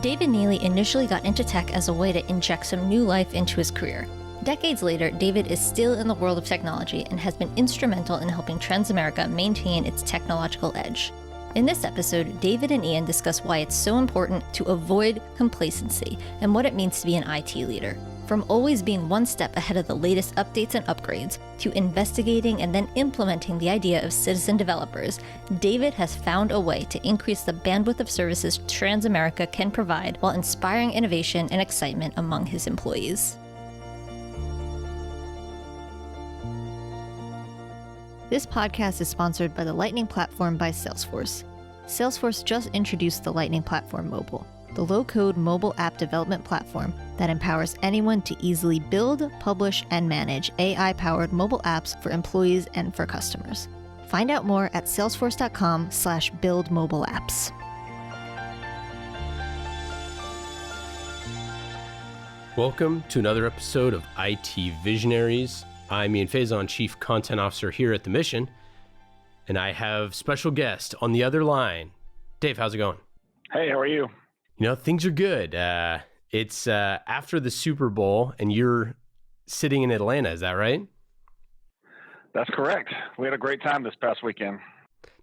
David Neely initially got into tech as a way to inject some new life into his career. Decades later, David is still in the world of technology and has been instrumental in helping Transamerica maintain its technological edge. In this episode, David and Ian discuss why it's so important to avoid complacency and what it means to be an IT leader. From always being one step ahead of the latest updates and upgrades, to investigating and then implementing the idea of citizen developers, David has found a way to increase the bandwidth of services Transamerica can provide while inspiring innovation and excitement among his employees. This podcast is sponsored by the Lightning Platform by Salesforce. Salesforce just introduced the Lightning Platform Mobile, the low-code mobile app development platform that empowers anyone to easily build, publish, and manage AI-powered mobile apps for employees and for customers. Find out more at salesforce.com/buildmobileapps. Welcome to another episode of IT Visionaries. I'm Ian Faison, Chief Content Officer here at The Mission, and I have special guest on the other line. Dave, how's it going? Hey, how are you? You know, things are good. It's after the Super Bowl, and you're sitting in Atlanta. Is that right? That's correct. We had a great time this past weekend.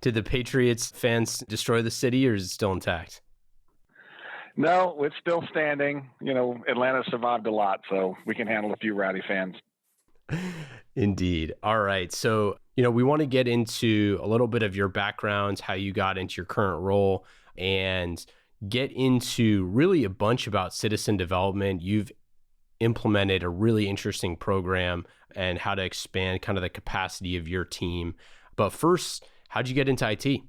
Did the Patriots fans destroy the city, or is it still intact? No, it's still standing. You know, Atlanta survived a lot, so we can handle a few rowdy fans. Indeed. All right. So, we want to get into a little bit of your background, how you got into your current role, and get into really a bunch about citizen development. You've implemented a really interesting program and how to expand kind of the capacity of your team. But first, how'd you get into IT?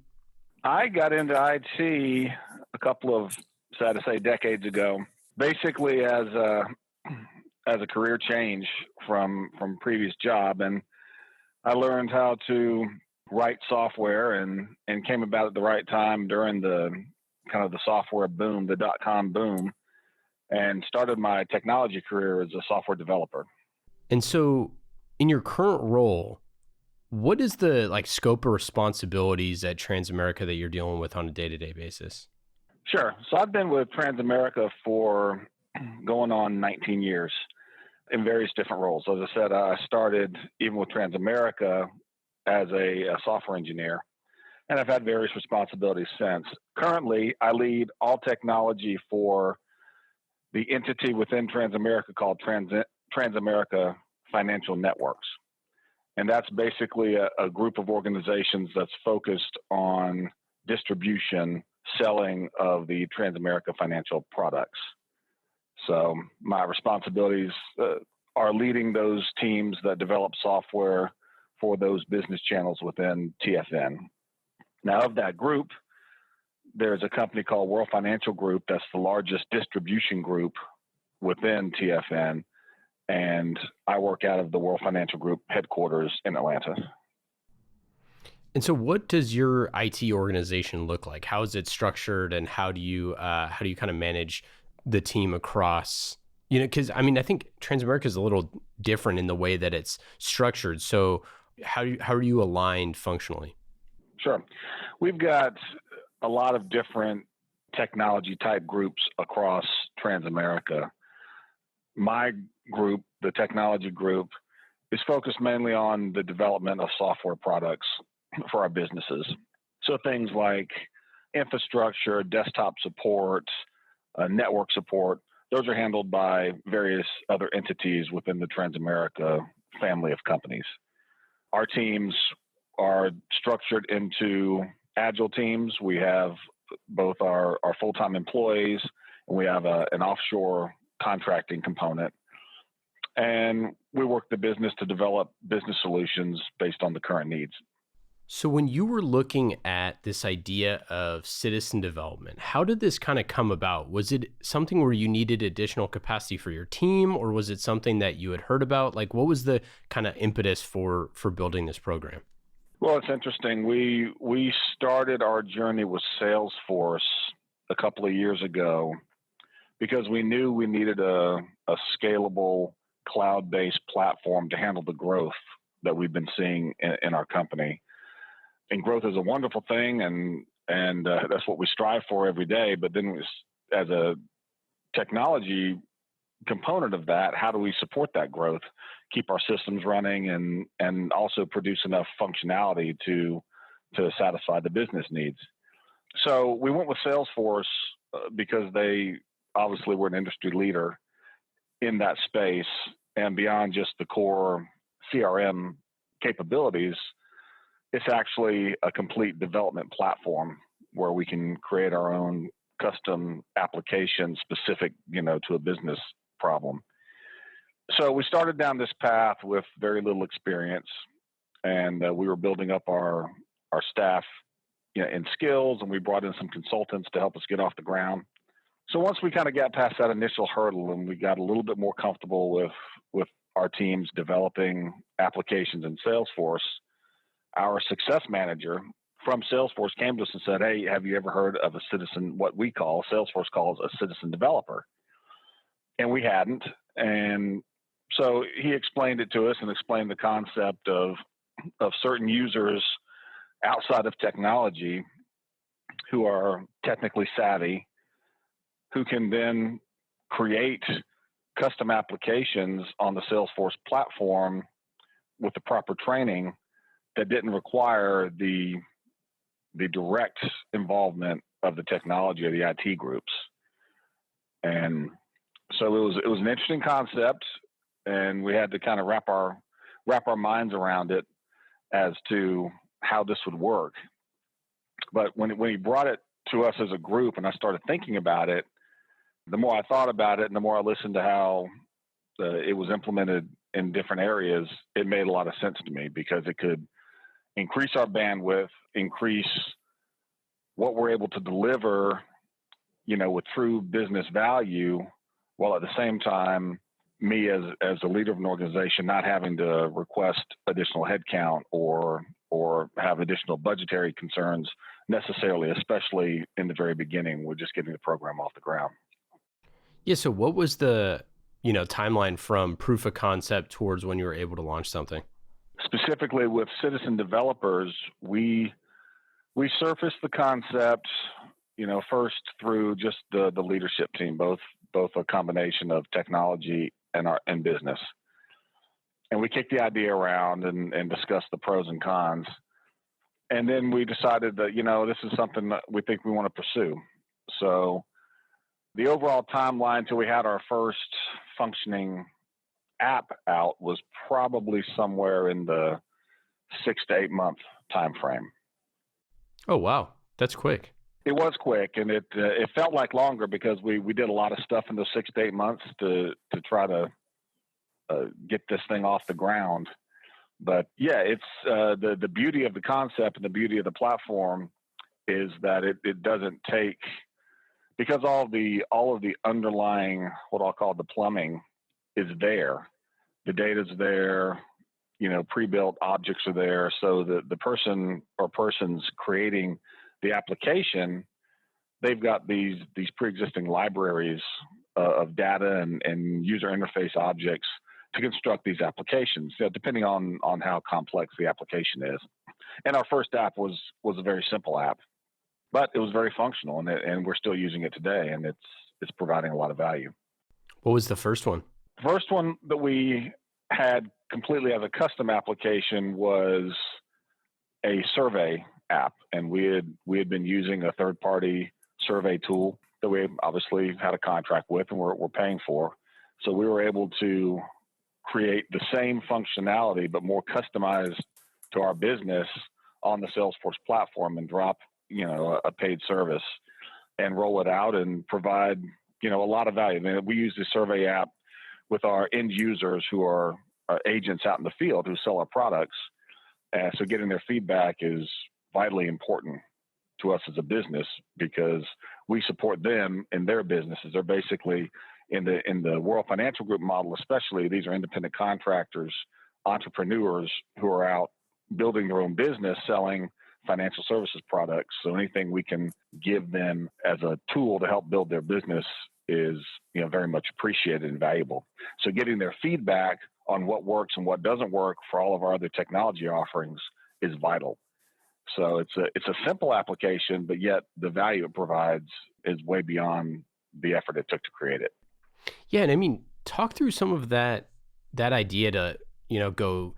I got into IT a couple of, sad to say, decades ago, basically as a career change from previous job. And I learned how to write software and came about at the right time during the kind of the software boom, the .com boom, and started my technology career as a software developer. And so in your current role, what is the scope of responsibilities at Transamerica that you're dealing with on a day-to-day basis? Sure. So I've been with Transamerica for going on 19 years in various different roles. As I said, I started even with Transamerica as a software engineer, and I've had various responsibilities since. Currently, I lead all technology for the entity within Transamerica called Transamerica Financial Networks. And that's basically a group of organizations that's focused on distribution, selling of the Transamerica financial products. So my responsibilities are leading those teams that develop software for those business channels within TFN. Now, of that group, there's a company called World Financial Group that's the largest distribution group within TFN, and I work out of the World Financial Group headquarters in Atlanta. And so what does your IT organization look like? How is it structured, and how do you kind of manage the team across, because I think Transamerica is a little different in the way that it's structured. So how are you aligned functionally? Sure. We've got a lot of different technology type groups across Transamerica. My group, the technology group, is focused mainly on the development of software products for our businesses. So things like infrastructure, desktop support, network support, those are handled by various other entities within the Transamerica family of companies. Our teams are structured into agile teams. We have both our full-time employees, and we have an offshore contracting component. And we work the business to develop business solutions based on the current needs. So when you were looking at this idea of citizen development, how did this kind of come about? Was it something where you needed additional capacity for your team, or was it something that you had heard about? What was the kind of impetus for building this program? Well, it's interesting. We started our journey with Salesforce a couple of years ago because we knew we needed a scalable cloud-based platform to handle the growth that we've been seeing in our company. And growth is a wonderful thing, and that's what we strive for every day. But then as a technology component of that, how do we support that growth, keep our systems running, and also produce enough functionality to satisfy the business needs? So we went with Salesforce because they obviously were an industry leader in that space, and beyond just the core CRM capabilities, it's actually a complete development platform where we can create our own custom application specific, to a business problem. So we started down this path with very little experience, and we were building up our staff, in skills, and we brought in some consultants to help us get off the ground. So once we kind of got past that initial hurdle and we got a little bit more comfortable with our teams developing applications in Salesforce, our success manager from Salesforce came to us and said, "Hey, have you ever heard of a citizen, what Salesforce calls a citizen developer?" And we hadn't. And so he explained it to us and explained the concept of certain users outside of technology who are technically savvy, who can then create custom applications on the Salesforce platform with the proper training that didn't require the direct involvement of the technology or the IT groups. And so it was an interesting concept, and we had to kind of wrap our minds around it as to how this would work. But when he brought it to us as a group and I started thinking about it, the more I thought about it and the more I listened to how it was implemented in different areas, it made a lot of sense to me because it could increase our bandwidth, increase what we're able to deliver, with true business value, while at the same time, me as a leader of an organization not having to request additional headcount or have additional budgetary concerns necessarily, especially in the very beginning. We're just getting the program off the ground. Yeah. So what was the, timeline from proof of concept towards when you were able to launch something? Specifically with citizen developers, we surfaced the concept, first through just the leadership team, both a combination of technology and business. And we kicked the idea around and discussed the pros and cons. And then we decided that, this is something that we think we want to pursue. So the overall timeline till we had our first functioning app out was probably somewhere in the 6 to 8 month time frame. Oh, wow. That's quick. It was quick, and it felt like longer because we did a lot of stuff in those 6 to 8 months to try to get this thing off the ground. But yeah, it's the beauty of the concept and the beauty of the platform is that it doesn't take, because all of the underlying, what I'll call the plumbing, is there. The data's there, pre-built objects are there. So the person or persons creating the application, they've got these pre-existing libraries of data and user interface objects to construct these applications, depending on how complex the application is. And our first app was a very simple app, but it was very functional, and we're still using it today, and it's providing a lot of value. What was the first one? The first one that we had completely as a custom application was a survey app, and we had been using a third-party survey tool that we obviously had a contract with and we're paying for. So we were able to create the same functionality but more customized to our business on the Salesforce platform and drop a paid service and roll it out and provide a lot of value. I mean, we use the survey app with our end users who are agents out in the field who sell our products. So getting their feedback is vitally important to us as a business because we support them in their businesses. They're basically in the World Financial Group model, especially, these are independent contractors, entrepreneurs who are out building their own business, selling financial services products. So anything we can give them as a tool to help build their business is very much appreciated and valuable. So getting their feedback on what works and what doesn't work for all of our other technology offerings is vital. So it's a simple application, but yet the value it provides is way beyond the effort it took to create it. Yeah, and I mean, talk through some of that idea to, go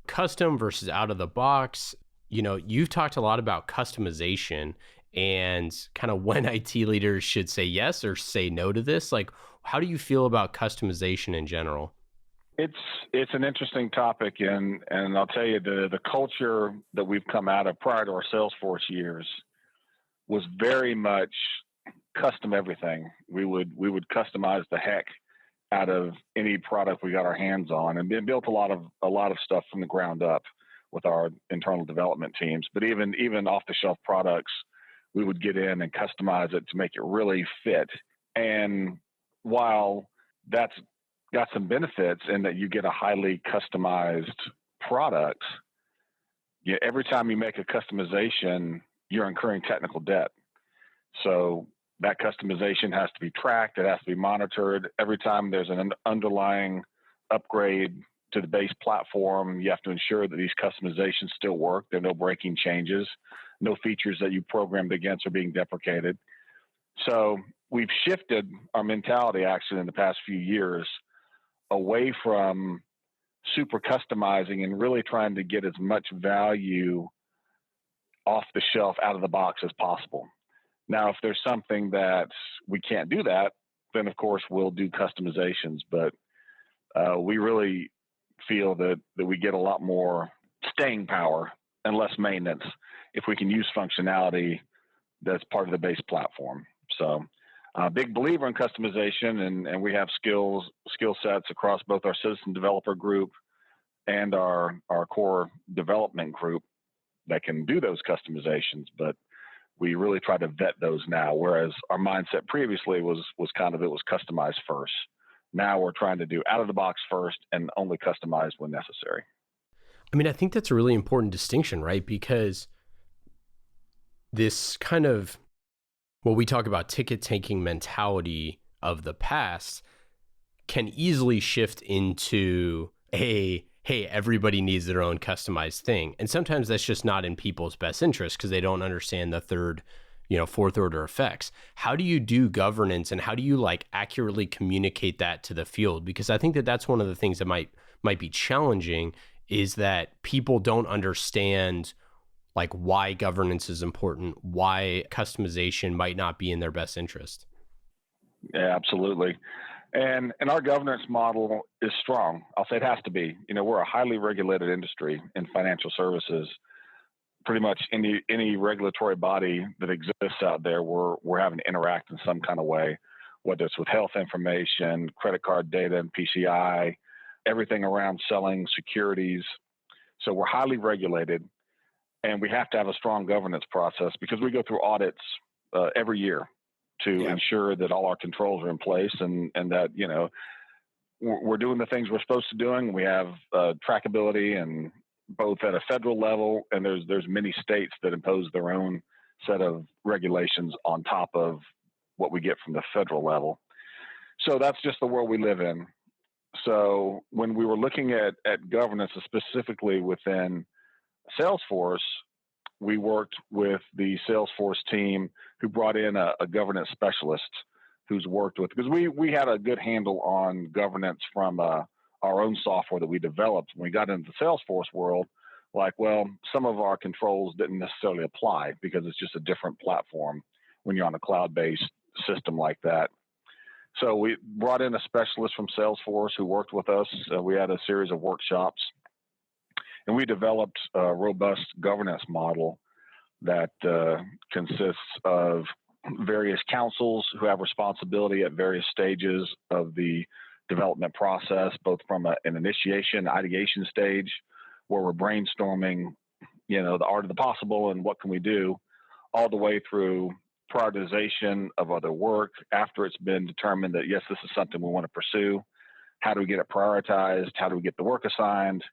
custom versus out of the box. You've talked a lot about customization and kind of when IT leaders should say yes or say no to this. Like, how do you feel about customization in general? It's an interesting topic, and I'll tell you the culture that we've come out of prior to our Salesforce years was very much custom everything. We would customize the heck out of any product we got our hands on, and built a lot of stuff from the ground up with our internal development teams. But even off the shelf products, we would get in and customize it to make it really fit. And while that's got some benefits in that you get a highly customized product, every time you make a customization, you're incurring technical debt. So that customization has to be tracked. It has to be monitored. Every time there's an underlying upgrade to the base platform, you have to ensure that these customizations still work. There are no breaking changes. No features that you programmed against are being deprecated. So we've shifted our mentality actually in the past few years away from super customizing and really trying to get as much value off the shelf out of the box as possible. Now, if there's something that we can't do that, then of course we'll do customizations. But we really feel that we get a lot more staying power and less maintenance if we can use functionality that's part of the base platform. So big believer in customization, and we have skill sets across both our citizen developer group and our core development group that can do those customizations. But we really try to vet those now, whereas our mindset previously was kind of, it was customized first. Now we're trying to do out of the box first and only customize when necessary. I mean, I think that's a really important distinction, right? Because this kind of, what we talk about ticket taking mentality of the past can easily shift into hey, everybody needs their own customized thing. And sometimes that's just not in people's best interest because they don't understand the third, fourth order effects. How do you do governance and how do you accurately communicate that to the field? Because I think that that's one of the things that might be challenging is that people don't understand why governance is important, why customization might not be in their best interest. Yeah, absolutely. And our governance model is strong. I'll say it has to be. We're a highly regulated industry in financial services. Pretty much any regulatory body that exists out there, we're having to interact in some kind of way, whether it's with health information, credit card data, and PCI, everything around selling securities. So we're highly regulated, and we have to have a strong governance process because we go through audits every year to ensure that all our controls are in place and that, we're doing the things we're supposed to doing. We have trackability, and both at a federal level, and there's many states that impose their own set of regulations on top of what we get from the federal level. So that's just the world we live in. So when we were looking at governance, specifically within Salesforce, we worked with the Salesforce team who brought in a governance specialist who's worked with, because we had a good handle on governance from our own software that we developed. When we got into the Salesforce world, some of our controls didn't necessarily apply because it's just a different platform when you're on a cloud-based system like that. So we brought in a specialist from Salesforce who worked with us. We had a series of workshops, and we developed a robust governance model that consists of various councils who have responsibility at various stages of the development process, both from an initiation, ideation stage, where we're brainstorming, the art of the possible and what can we do, all the way through prioritization of other work after it's been determined that, yes, this is something we want to pursue. How do we get it prioritized? How do we get the work assigned?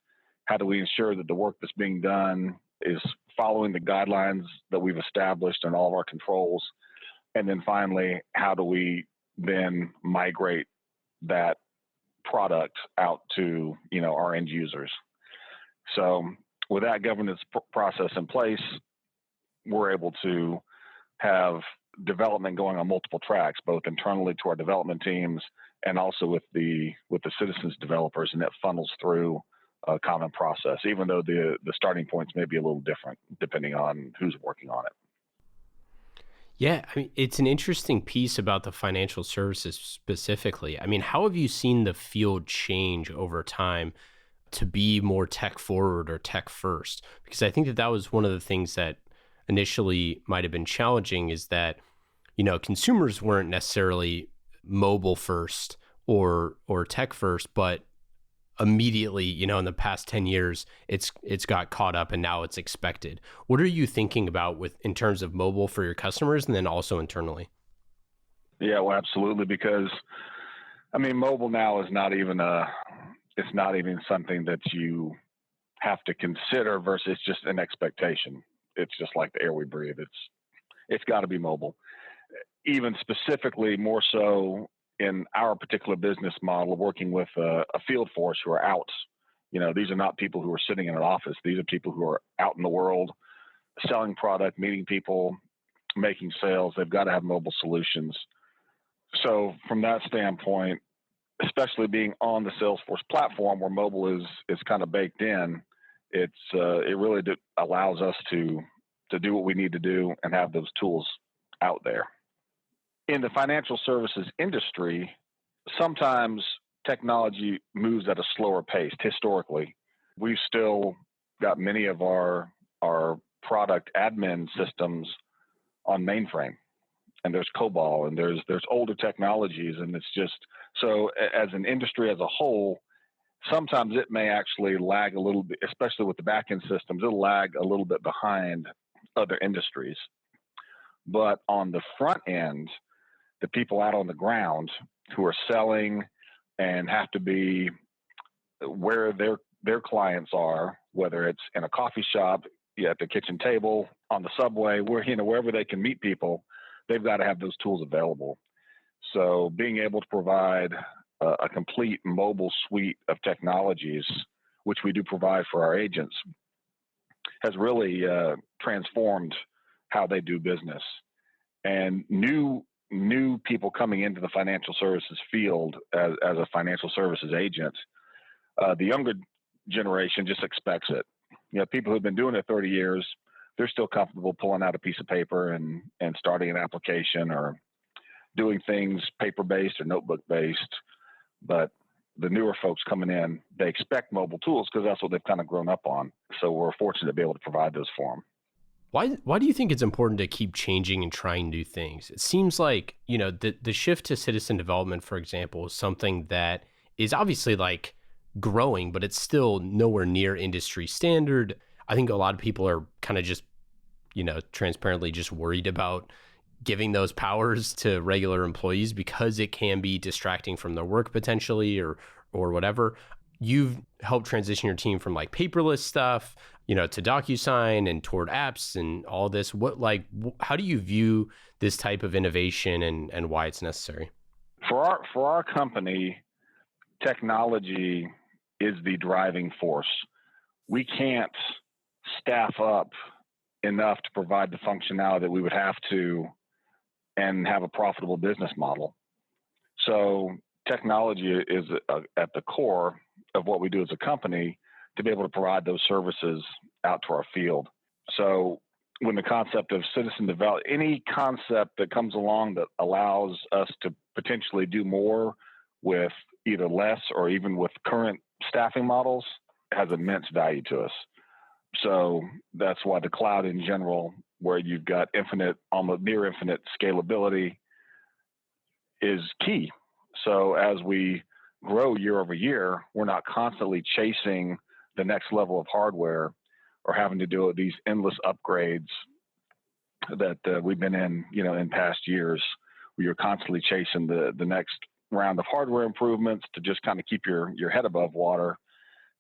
How do we ensure that the work that's being done is following the guidelines that we've established in all of our controls? And then finally, how do we then migrate that product out to, our end users? So with that governance process in place, we're able to have development going on multiple tracks, both internally to our development teams and also with the citizens developers, and that funnels through a common process, even though the starting points may be a little different depending on who's working on it. Yeah, I mean, it's an interesting piece about the financial services specifically. I mean, how have you seen the field change over time to be more tech forward or tech first? Because I think that was one of the things that initially might have been challenging, is that, consumers weren't necessarily mobile first or tech first, but immediately, in the past 10 years, it's got caught up and now it's expected. What are you thinking about in terms of mobile for your customers and then also internally? Yeah, well, absolutely. Because mobile now is not even something that you have to consider versus just an expectation. It's just like the air we breathe. It's got to be mobile. Even specifically more so in our particular business model, working with a field force who are out. These are not people who are sitting in an office. These are people who are out in the world, selling product, meeting people, making sales. They've got to have mobile solutions. So from that standpoint, especially being on the Salesforce platform where mobile is kind of baked in, it really allows us to do what we need to do and have those tools out there. In the financial services industry, sometimes technology moves at a slower pace. Historically, we've still got many of our product admin systems on mainframe, and there's COBOL, and there's older technologies, and it's just so as an industry as a whole, sometimes it may actually lag a little bit, especially with the back-end systems. It'll lag a little bit behind other industries, but on the front end, the people out on the ground who are selling and have to be where their clients are, whether it's in a coffee shop, at the kitchen table, on the subway, wherever they can meet people, they've got to have those tools available. So being able to provide a complete mobile suite of technologies, which we do provide for our agents, has really transformed how they do business. And new people coming into the financial services field as a financial services agent, the younger generation just expects it. People who've been doing it 30 years, they're still comfortable pulling out a piece of paper and starting an application or doing things paper-based or notebook-based. But the newer folks coming in, they expect mobile tools because that's what they've kind of grown up on. So we're fortunate to be able to provide those for them. Why do you think it's important to keep changing and trying new things? It seems like, the shift to citizen development, for example, is something that is obviously like growing, but it's still nowhere near industry standard. I think a lot of people are kind of just, transparently just worried about giving those powers to regular employees because it can be distracting from their work potentially or whatever. You've helped transition your team from like paperless stuff, to DocuSign and toward apps and all this. How do you view this type of innovation and why it's necessary? For our company, technology is the driving force. We can't staff up enough to provide the functionality that we would have to and have a profitable business model. So technology is at the core of what we do as a company to be able to provide those services out to our field. So when the concept of citizen development, any concept that comes along that allows us to potentially do more with either less or even with current staffing models has immense value to us. So that's why the cloud in general, where you've got almost near infinite scalability, is key. So as we grow year over year, we're not constantly chasing the next level of hardware or having to do these endless upgrades that we've been in past years, where you're constantly chasing the next round of hardware improvements to just kind of keep your head above water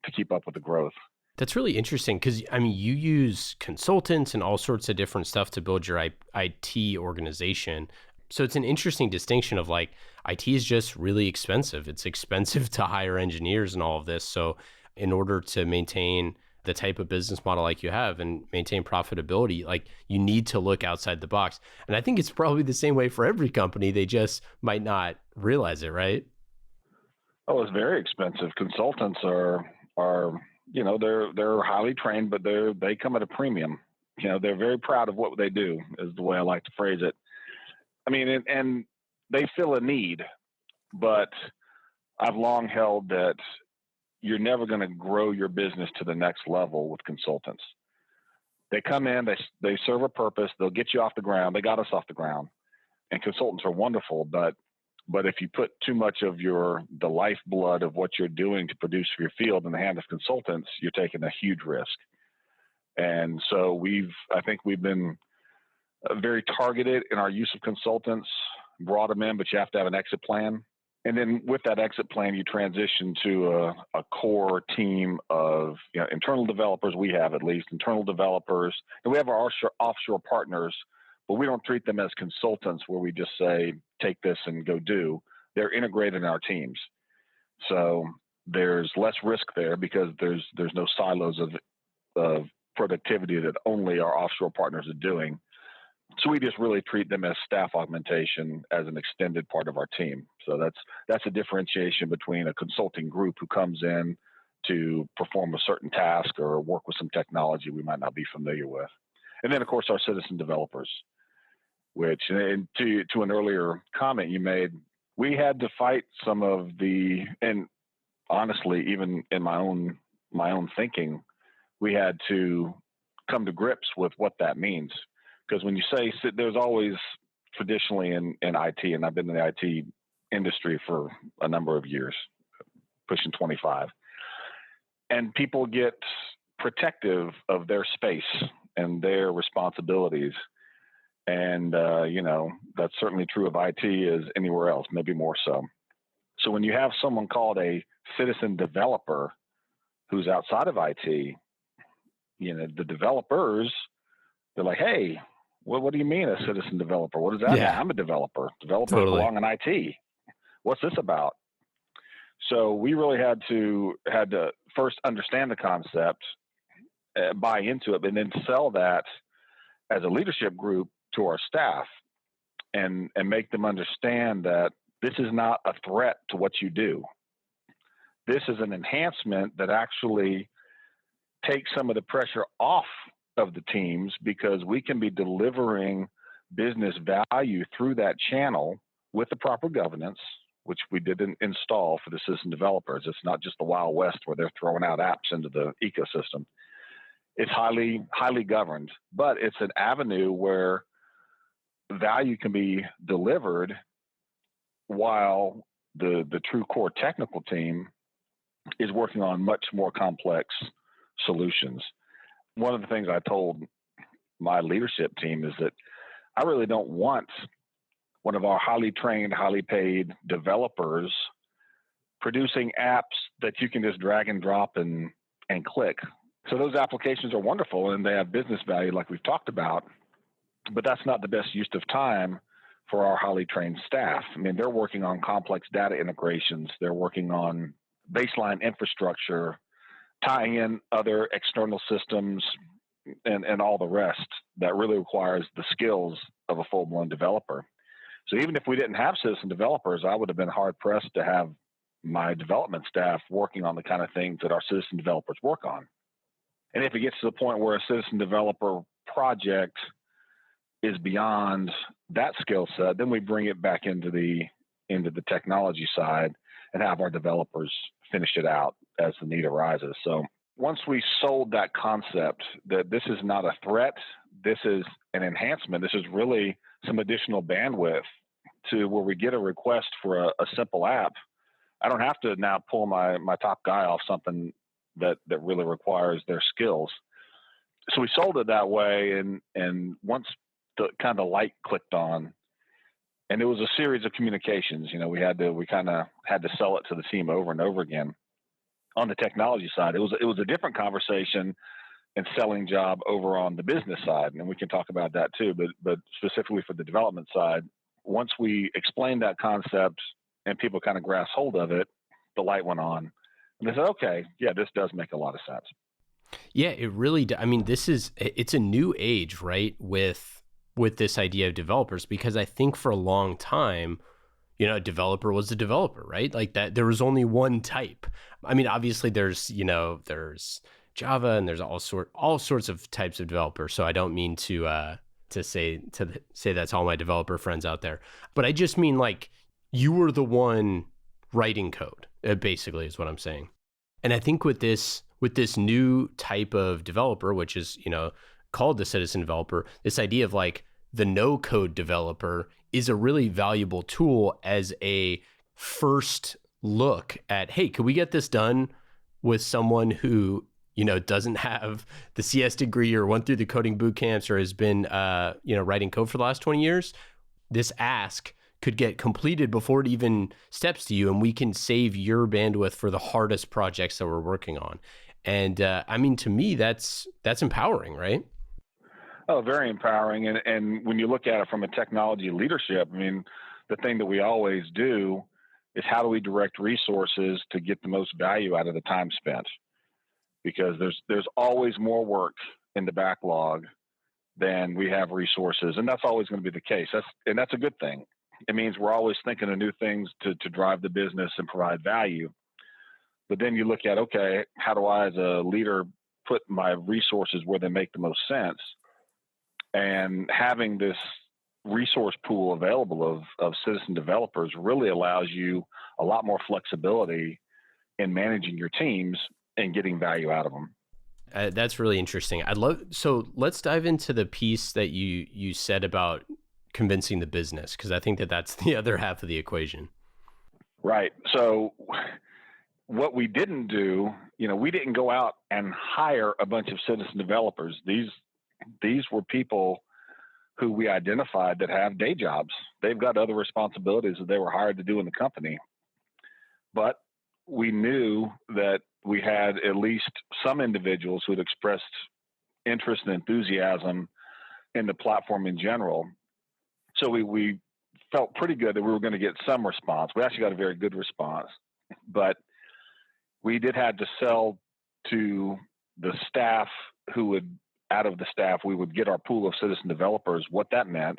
to keep up with the growth. That's really interesting because, you use consultants and all sorts of different stuff to build your IT organization. So it's an interesting distinction of like, IT is just really expensive. It's expensive to hire engineers and all of this. So in order to maintain the type of business model like you have and maintain profitability, like you need to look outside the box. And I think it's probably the same way for every company. They just might not realize it, right? Oh, it's very expensive. Consultants are they're highly trained, but they come at a premium. They're very proud of what they do, is the way I like to phrase it. I mean, and they fill a need, but I've long held that you're never going to grow your business to the next level with consultants. They come in, they serve a purpose, they'll get you off the ground. They got us off the ground, and consultants are wonderful, but if you put too much of the lifeblood of what you're doing to produce for your field in the hand of consultants, you're taking a huge risk. And so I think we've been very targeted in our use of consultants, brought them in, but you have to have an exit plan. And then with that exit plan, you transition to a core team of internal developers. We have at least internal developers, and we have our offshore partners, but we don't treat them as consultants where we just say, take this and go do. They're integrated in our teams. So there's less risk there because there's no silos of productivity that only our offshore partners are doing. So we just really treat them as staff augmentation as an extended part of our team. So that's a differentiation between a consulting group who comes in to perform a certain task or work with some technology we might not be familiar with. And then, of course, our citizen developers, which, and to an earlier comment you made, we had to fight some of and honestly, even in my own thinking, we had to come to grips with what that means. Because when you say, there's always traditionally in IT, and I've been in the IT industry for a number of years, pushing 25, and people get protective of their space and their responsibilities. And, that's certainly true of IT as anywhere else, maybe more so. So when you have someone called a citizen developer who's outside of IT, the developers, they're like, hey, what do you mean a citizen developer? What does that mean? I'm a developer. Developers belong in IT. What's this about? So we really had to first understand the concept, buy into it, and then sell that as a leadership group to our staff and make them understand that this is not a threat to what you do. This is an enhancement that actually takes some of the pressure off of the teams because we can be delivering business value through that channel with the proper governance, which we didn't install for the citizen developers. It's not just the Wild West where they're throwing out apps into the ecosystem. It's highly, highly governed, but it's an avenue where value can be delivered while the true core technical team is working on much more complex solutions. One of the things I told my leadership team is that I really don't want one of our highly trained, highly paid developers producing apps that you can just drag and drop and click. So those applications are wonderful and they have business value like we've talked about, but that's not the best use of time for our highly trained staff. I mean, they're working on complex data integrations. They're working on baseline infrastructure, tying in other external systems and all the rest that really requires the skills of a full-blown developer. So even if we didn't have citizen developers, I would have been hard-pressed to have my development staff working on the kind of things that our citizen developers work on. And if it gets to the point where a citizen developer project is beyond that skill set, then we bring it back into the technology side and have our developers finish it out as the need arises. So once we sold that concept that this is not a threat, this is an enhancement, this is really some additional bandwidth to where we get a request for a simple app, I don't have to now pull my top guy off something that really requires their skills. So we sold it that way, and once the kind of light clicked on, and it was a series of communications, we kind of had to sell it to the team over and over again. On the technology side, it was a different conversation and selling job over on the business side, and we can talk about that too. But specifically for the development side, once we explained that concept and people kind of grasped hold of it, the light went on, and they said, "Okay, yeah, this does make a lot of sense." Yeah, it really, I mean, it's a new age, right? With this idea of developers, because I think for a long time, a developer was a developer, right? Like that, there was only one type. I mean, obviously there's Java and there's all sorts of types of developers. So I don't mean to say that's all my developer friends out there, but I just mean like you were the one writing code, basically is what I'm saying. And I think with this new type of developer, which is, called the citizen developer, this idea of like the no code developer is a really valuable tool as a first look at, hey, could we get this done with someone who, doesn't have the CS degree or went through the coding boot camps or has been, writing code for the last 20 years? This ask could get completed before it even steps to you, and we can save your bandwidth for the hardest projects that we're working on. And I mean, to me, that's empowering, right? Oh, very empowering. And when you look at it from a technology leadership, I mean, the thing that we always do is how do we direct resources to get the most value out of the time spent? Because there's always more work in the backlog than we have resources, and that's always going to be the case. That's a good thing. It means we're always thinking of new things to drive the business and provide value. But then you look at, okay, how do I as a leader put my resources where they make the most sense? And having this resource pool available of citizen developers really allows you a lot more flexibility in managing your teams and getting value out of them. That's really interesting. So let's dive into the piece that you said about convincing the business, because I think that's the other half of the equation. Right. So what we didn't do, we didn't go out and hire a bunch of citizen developers. These were people who we identified that have day jobs. They've got other responsibilities that they were hired to do in the company. But we knew that we had at least some individuals who had expressed interest and enthusiasm in the platform in general. So we felt pretty good that we were going to get some response. We actually got a very good response, but we did have to sell to the staff out of the staff, we would get our pool of citizen developers, what that meant,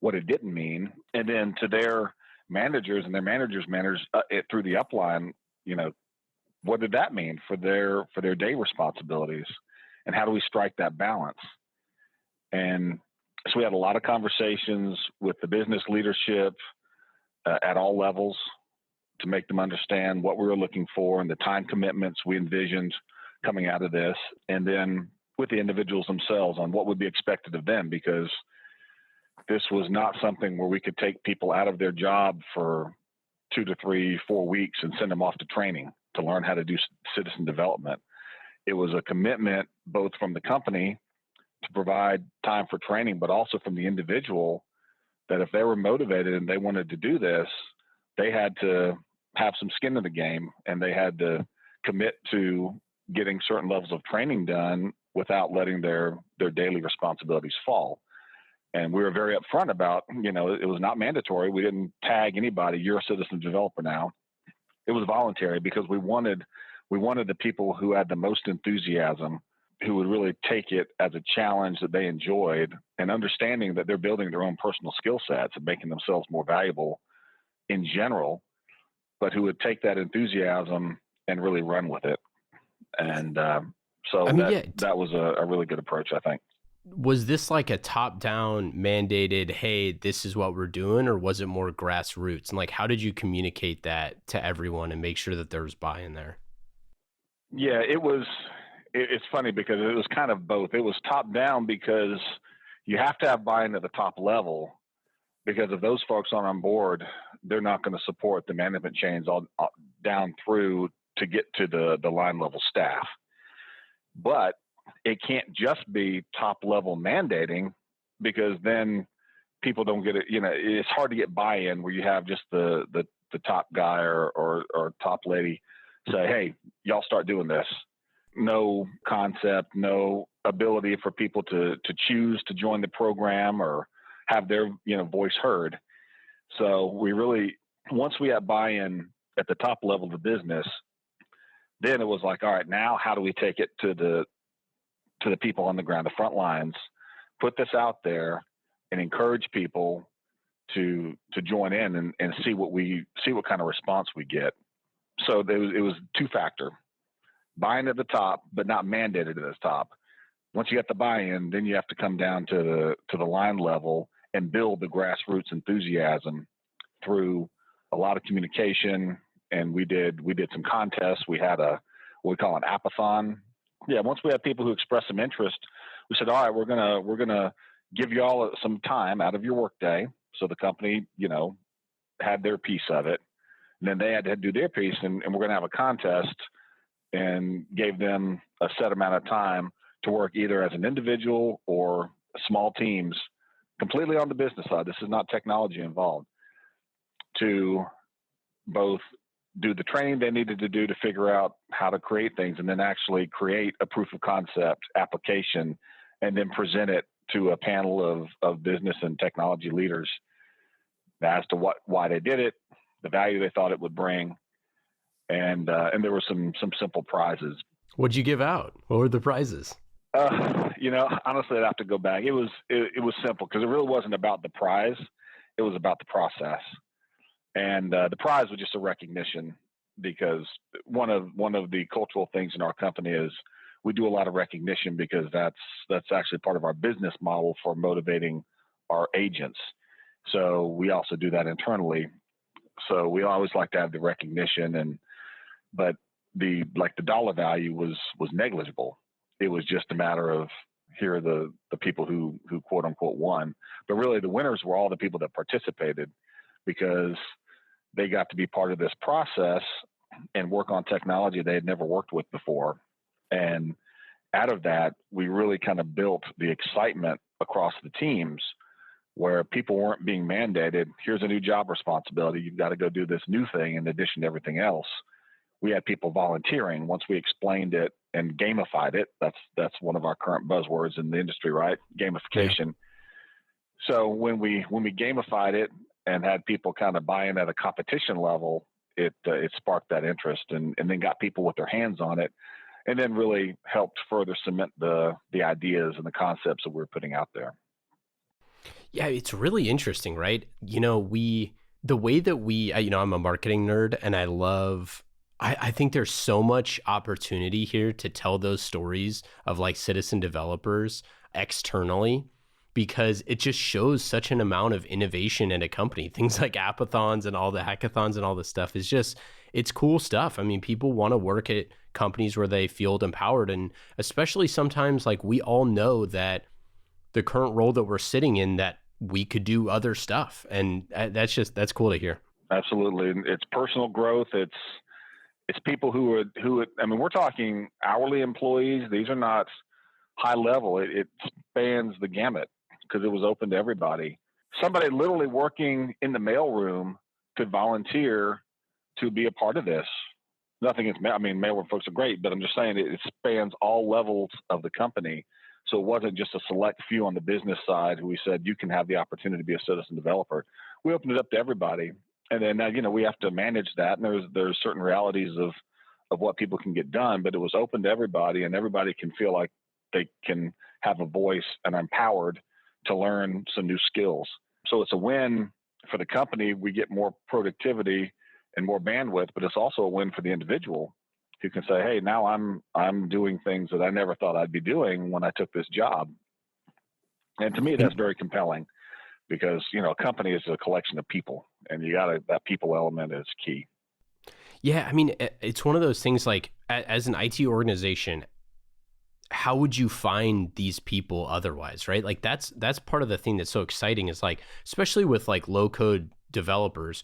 what it didn't mean, and then to their managers and their managers through the upline, what did that mean for their day responsibilities, and how do we strike that balance? And so we had a lot of conversations with the business leadership at all levels to make them understand what we were looking for and the time commitments we envisioned coming out of this, and then with the individuals themselves on what would be expected of them, because this was not something where we could take people out of their job for 2 to 3, 4 weeks and send them off to training to learn how to do citizen development. It was a commitment both from the company to provide time for training, but also from the individual, that if they were motivated and they wanted to do this, they had to have some skin in the game, and they had to commit to getting certain levels of training done without letting their daily responsibilities fall. And we were very upfront about, it was not mandatory. We didn't tag anybody, you're a citizen developer now. It was voluntary because we wanted the people who had the most enthusiasm, who would really take it as a challenge that they enjoyed, and understanding that they're building their own personal skill sets and making themselves more valuable in general, but who would take that enthusiasm and really run with it. And so that was a really good approach, I think. Was this like a top-down mandated, hey, this is what we're doing, or was it more grassroots? And like, how did you communicate that to everyone and make sure that there was buy-in there? Yeah, it's funny because it was kind of both. It was top-down because you have to have buy-in at the top level, because if those folks aren't on board, they're not going to support the management chains all down through to get to the line level staff. But it can't just be top level mandating, because then people don't get it. It's hard to get buy-in where you have just the top guy or top lady say, hey, y'all start doing this. No concept, no ability for people to choose to join the program or have their voice heard. So we really, once we had buy-in at the top level of the business, Then it was like, all right, now how do we take it to the people on the ground, the front lines, put this out there and encourage people to join in and see what kind of response we get. So it was two-factor, buying at the top, but not mandated at the top. Once you get the buy-in, then you have to come down to the line level and build the grassroots enthusiasm through a lot of communication. And we did some contests. We had what we call an apathon. Yeah, once we had people who expressed some interest, we said, all right, we're gonna give you all some time out of your workday. So the company, had their piece of it. And then they had to do their piece, and we're going to have a contest, and gave them a set amount of time to work either as an individual or small teams, completely on the business side. This is not technology involved, to both do the training they needed to do to figure out how to create things, and then actually create a proof of concept application, and then present it to a panel of business and technology leaders as to why they did it, the value they thought it would bring, and there were some simple prizes. What'd you give out? What were the prizes? Honestly, I'd have to go back. It was simple, because it really wasn't about the prize; it was about the process. And the prize was just a recognition, because one of the cultural things in our company is we do a lot of recognition, because that's actually part of our business model for motivating our agents. So we also do that internally. So we always like to have the recognition, but the dollar value was negligible. It was just a matter of, here are the people who quote unquote won. But really the winners were all the people that participated, because they got to be part of this process and work on technology they had never worked with before. And out of that, we really kind of built the excitement across the teams, where people weren't being mandated, here's a new job responsibility, you've got to go do this new thing in addition to everything else. We had people volunteering once we explained it and gamified it. That's one of our current buzzwords in the industry, right? Gamification. Yeah. So when we gamified it and had people kind of buy in at a competition level, it sparked that interest, and then got people with their hands on it, and then really helped further cement the ideas and the concepts that we're putting out there. Yeah, it's really interesting, right? The way that I'm a marketing nerd, and I think there's so much opportunity here to tell those stories of like citizen developers externally, because it just shows such an amount of innovation in a company. Things like apathons and all the hackathons and all this stuff it's cool stuff. I mean, people want to work at companies where they feel empowered, and especially sometimes, like, we all know that the current role that we're sitting in, that we could do other stuff. And that's cool to hear. Absolutely. It's personal growth. It's people who we're talking hourly employees. These are not high level. It spans the gamut, because it was open to everybody. Somebody literally working in the mailroom could volunteer to be a part of this. Nothing against mailroom folks are great, but I'm just saying it spans all levels of the company. So it wasn't just a select few on the business side who we said, you can have the opportunity to be a citizen developer. We opened it up to everybody. And then, we have to manage that. And there's certain realities of what people can get done, but it was open to everybody, and everybody can feel like they can have a voice and empowered to learn some new skills. So it's a win for the company. We get more productivity and more bandwidth, but it's also a win for the individual, who can say, hey, now I'm doing things that I never thought I'd be doing when I took this job. And to me, that's very compelling, because, a company is a collection of people, and that people element is key. Yeah. I mean, it's one of those things, like, as an IT organization, how would you find these people otherwise, right? Like, that's part of the thing that's so exciting, is, like, especially with like low code developers,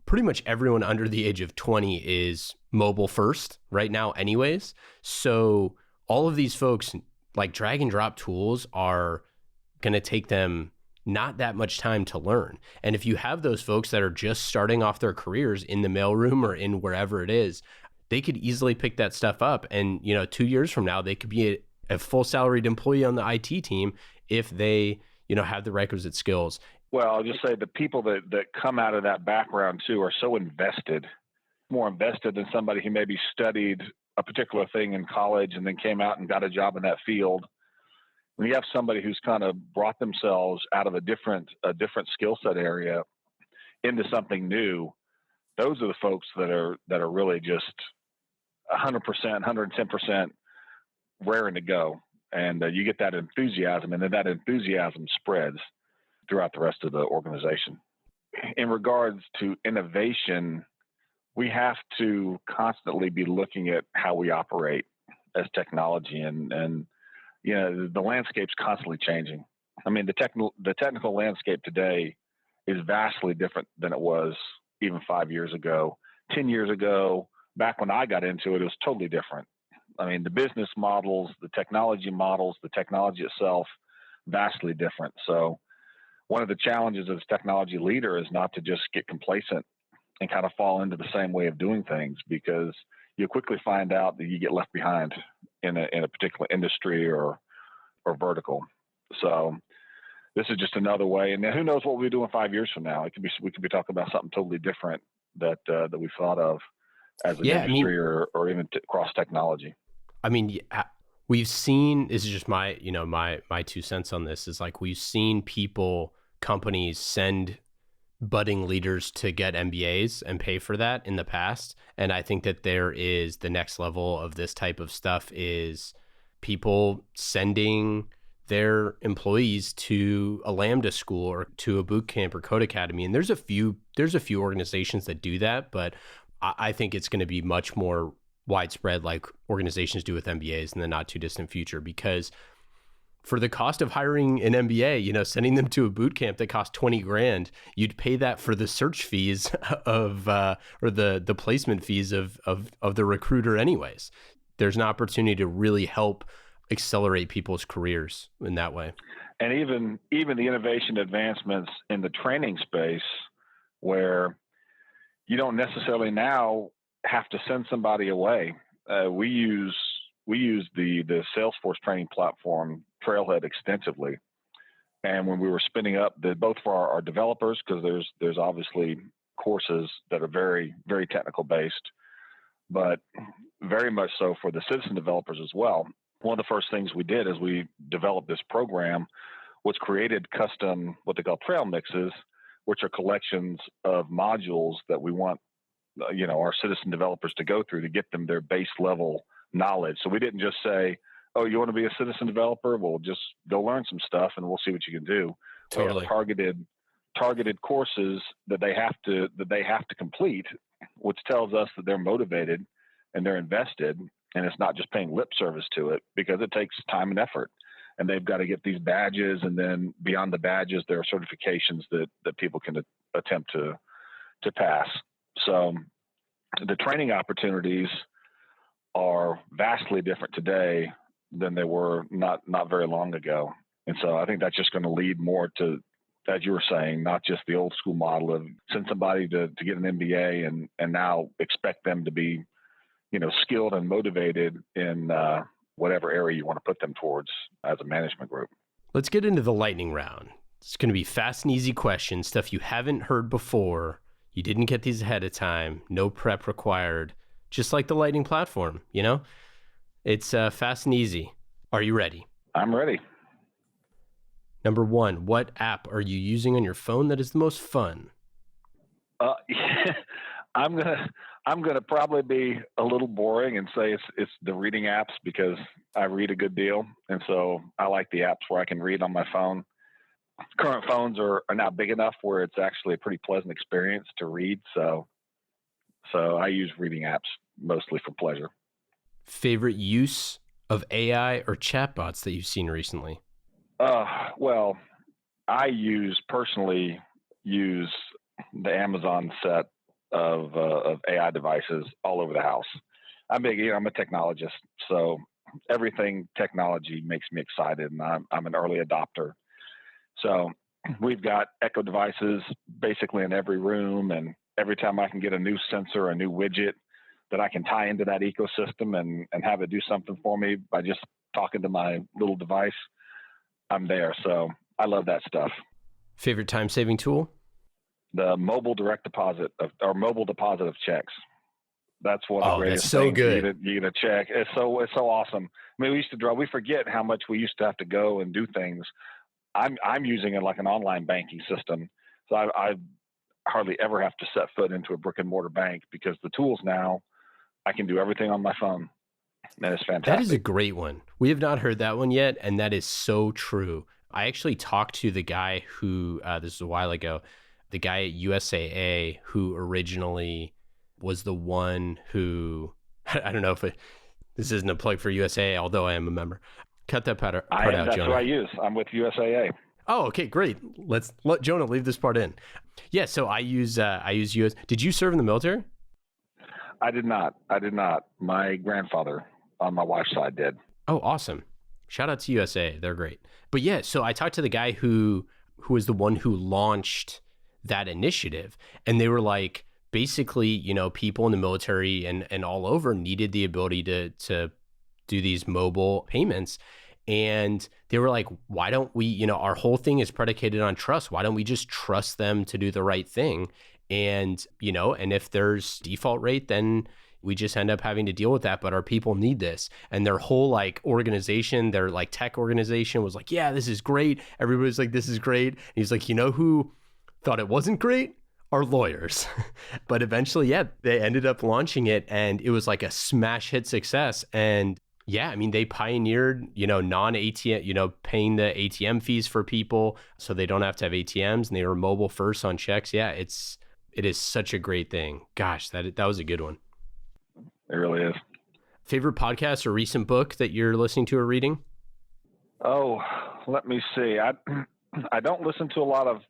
pretty much everyone under the age of 20 is mobile first right now anyways. So all of these folks, like, drag and drop tools are going to take them not that much time to learn. And if you have those folks that are just starting off their careers in the mailroom or in wherever it is, they could easily pick that stuff up. And, 2 years from now, they could be a full salaried employee on the IT team if they, have the requisite skills. Well, I'll just say the people that come out of that background too are so invested more invested than somebody who maybe studied a particular thing in college and then came out and got a job in that field. When you have somebody who's kind of brought themselves out of a different skill set area into something new, those are the folks that are really just 100%, 110% raring to go. And you get that enthusiasm, and then that enthusiasm spreads throughout the rest of the organization. In regards to innovation, we have to constantly be looking at how we operate as technology, and you know, the landscape's constantly changing. I mean, the technical landscape today is vastly different than it was even 5 years ago. 10 years ago, back when I got into it was totally different. I mean, the business models, the technology itself, vastly different. So one of the challenges as a technology leader is not to just get complacent and kind of fall into the same way of doing things, because you quickly find out that you get left behind in a particular industry or vertical. So this is just another way. And who knows what we'll be doing 5 years from now? We could be talking about something totally different that we thought of as an industry, or even cross technology. I mean, we've seen, this is just my 2 cents on this, is like, we've seen companies send budding leaders to get MBAs and pay for that in the past. And I think that there is the next level of this type of stuff is people sending their employees to a Lambda school or to a boot camp or code academy. And there's a few organizations that do that, but I think it's going to be much more widespread, like organizations do with MBAs in the not too distant future, because for the cost of hiring an MBA, sending them to a boot camp that costs $20,000, you'd pay that for the search fees of or the placement fees of the recruiter anyways. There's an opportunity to really help accelerate people's careers in that way. And even the innovation advancements in the training space, where you don't necessarily now have to send somebody away. We use the Salesforce training platform Trailhead extensively, and when we were spinning up both for our developers, because there's obviously courses that are very, very technical based, but very much so for the citizen developers as well. One of the first things we did as we developed this program was created custom, what they call trail mixes, which are collections of modules that we want our citizen developers to go through to get them their base level knowledge. So we didn't just say, oh, you want to be a citizen developer? Well, just go learn some stuff and we'll see what you can do. Totally. Targeted courses that they have to complete, which tells us that they're motivated and they're invested, and it's not just paying lip service to it, because it takes time and effort. And they've got to get these badges, and then beyond the badges, there are certifications that people can attempt to pass. So the training opportunities are vastly different today than they were not very long ago. And so I think that's just going to lead more to, as you were saying, not just the old school model of send somebody to get an MBA and now expect them to be, skilled and motivated in whatever area you want to put them towards as a management group. Let's get into the lightning round. It's going to be fast and easy questions, stuff you haven't heard before. You didn't get these ahead of time. No prep required. Just like the Lightning platform, It's fast and easy. Are you ready? I'm ready. Number 1, what app are you using on your phone that is the most fun? I'm gonna probably be a little boring and say it's the reading apps, because I read a good deal, and so I like the apps where I can read on my phone. Current phones are now big enough where it's actually a pretty pleasant experience to read. So I use reading apps mostly for pleasure. Favorite use of AI or chatbots that you've seen recently? Well, I personally use the Amazon set of AI devices all over the house. I'm a technologist, so everything technology makes me excited, and I'm an early adopter. So we've got Echo devices basically in every room, and every time I can get a new sensor, a new widget that I can tie into that ecosystem and have it do something for me by just talking to my little device, I'm there. So I love that stuff. Favorite time-saving tool? The mobile direct deposit mobile deposit of checks. That's one of the Oh, that's greatest so things good. you get to check. It's so awesome. I mean, we forget how much we used to have to go and do things. I'm using it like an online banking system. So I hardly ever have to set foot into a brick and mortar bank because the tools now, I can do everything on my phone. And it's That is a fantastic. great one. We have not heard that one yet, and that is so true. I actually talked to the guy who, this was a while ago, the guy at USAA who originally was the one who, I don't know if this isn't a plug for USAA, although I am a member. Cut that part out, That's what Jonah. I use. I'm with USAA. Oh, okay, great. Let's let Jonah leave this part in. Yeah, so I use US. Did you serve in the military? I did not. My grandfather on my wife's side did. Oh, awesome. Shout out to USA. They're great. But yeah, so I talked to the guy who was the one who launched that initiative. And they were like, basically, you know, people in the military and all over needed the ability to do these mobile payments. And they were like, why don't we, you know, our whole thing is predicated on trust. Why don't we just trust them to do the right thing? And, you know, and if there's default rate, then we just end up having to deal with that. But our people need this. And their whole like organization, their like tech organization was like, yeah, this is great. Everybody's like, this is great. And he's like, you know who thought it wasn't great? Our lawyers. But eventually, yeah, they ended up launching it and it was like a smash hit success. And yeah, I mean, they pioneered, you know, non-ATM, you know, paying the ATM fees for people so they don't have to have ATMs, and they were mobile first on checks. Yeah, it is such a great thing. Gosh, that was a good one. It really is. Favorite podcast or recent book that you're listening to or reading? Oh, let me see. I don't listen to a lot of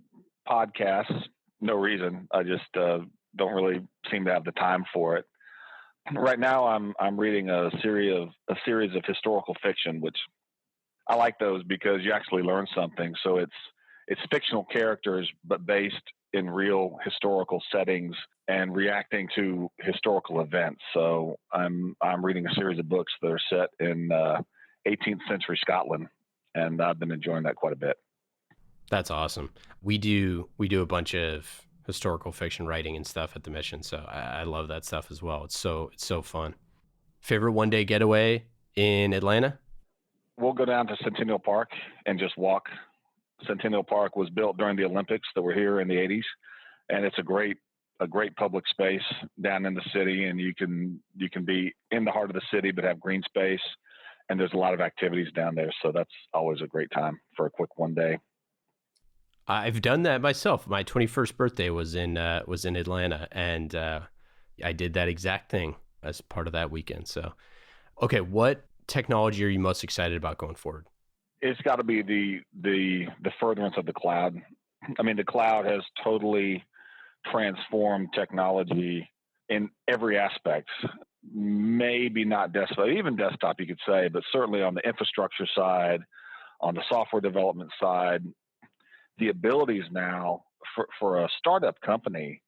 podcasts. No reason. I just don't really seem to have the time for it. Right now, I'm reading a series of historical fiction, which I like those because you actually learn something. So it's fictional characters, but based in real historical settings and reacting to historical events. So I'm reading a series of books that are set in 18th century Scotland, and I've been enjoying that quite a bit. That's awesome. We do a bunch of historical fiction writing and stuff at the mission, so I love that stuff as well. It's so fun. Favorite one day getaway in Atlanta? We'll go down to Centennial Park and just walk. Centennial Park was built during the Olympics that were here in the 80s, and it's a great public space down in the city, and you can be in the heart of the city but have green space, and there's a lot of activities down there, so that's always a great time for a quick one day. I've done that myself. My 21st birthday was in Atlanta, and I did that exact thing as part of that weekend. So, okay, what technology are you most excited about going forward? It's got to be the furtherance of the cloud. I mean, the cloud has totally transformed technology in every aspect. Maybe not desktop, even desktop, you could say, but certainly on the infrastructure side, on the software development side. The abilities now for a startup company,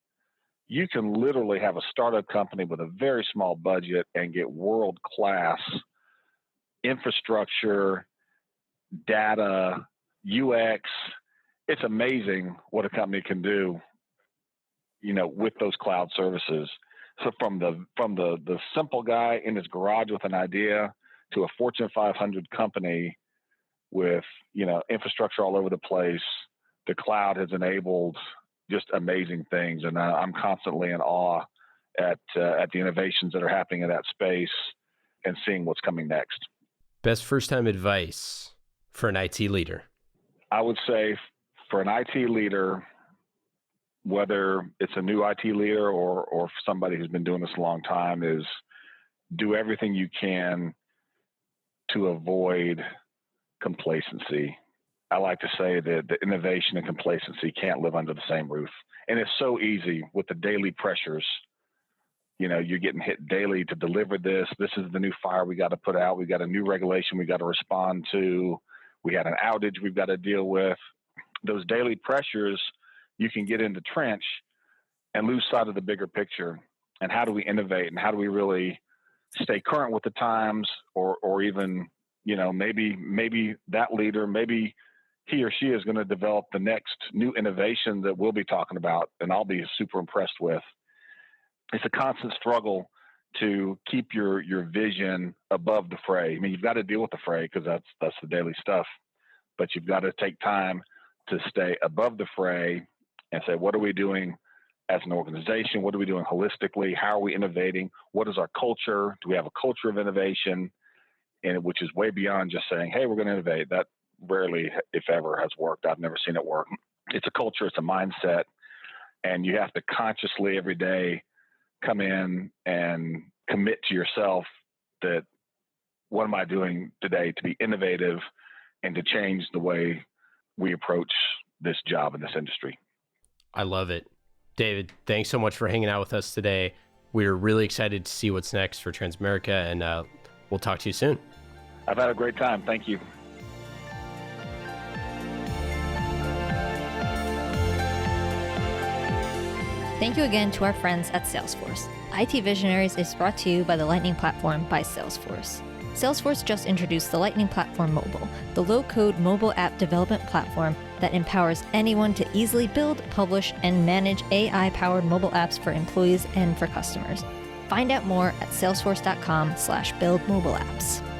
you can literally have a startup company with a very small budget and get world-class infrastructure, data, UX. It's amazing what a company can do, you know, with those cloud services. So from the simple guy in his garage with an idea to a Fortune 500 company with, you know, infrastructure all over the place, the cloud has enabled just amazing things. And I'm constantly in awe at the innovations that are happening in that space and seeing what's coming next. Best first-time advice for an IT leader? I would say for an IT leader, whether it's a new IT leader or somebody who's been doing this a long time, is do everything you can to avoid complacency. I like to say that the innovation and complacency can't live under the same roof. And it's so easy with the daily pressures. You know, you're getting hit daily to deliver this. This is the new fire we got to put out. We got a new regulation we got to respond to. We had an outage we've got to deal with. Those daily pressures, you can get in the trench and lose sight of the bigger picture. And how do we innovate? And how do we really stay current with the times, or even, you know, maybe that leader, maybe he or she is going to develop the next new innovation that we'll be talking about and I'll be super impressed with. It's a constant struggle to keep your vision above the fray. I mean, you've got to deal with the fray because that's the daily stuff, but you've got to take time to stay above the fray and say, what are we doing as an organization? What are we doing holistically? How are we innovating? What is our culture? Do we have a culture of innovation? And which is way beyond just saying, hey, we're going to innovate. That rarely, if ever, has worked. I've never seen it work. It's a culture, it's a mindset, and you have to consciously every day come in and commit to yourself that what am I doing today to be innovative and to change the way we approach this job in this industry. I love it. David, thanks so much for hanging out with us today. We're really excited to see what's next for Transamerica, and we'll talk to you soon. I've had a great time. Thank you. Thank you again to our friends at Salesforce. IT Visionaries is brought to you by the Lightning Platform by Salesforce. Salesforce just introduced the Lightning Platform Mobile, the low-code mobile app development platform that empowers anyone to easily build, publish, and manage AI-powered mobile apps for employees and for customers. Find out more at salesforce.com/buildmobileapps.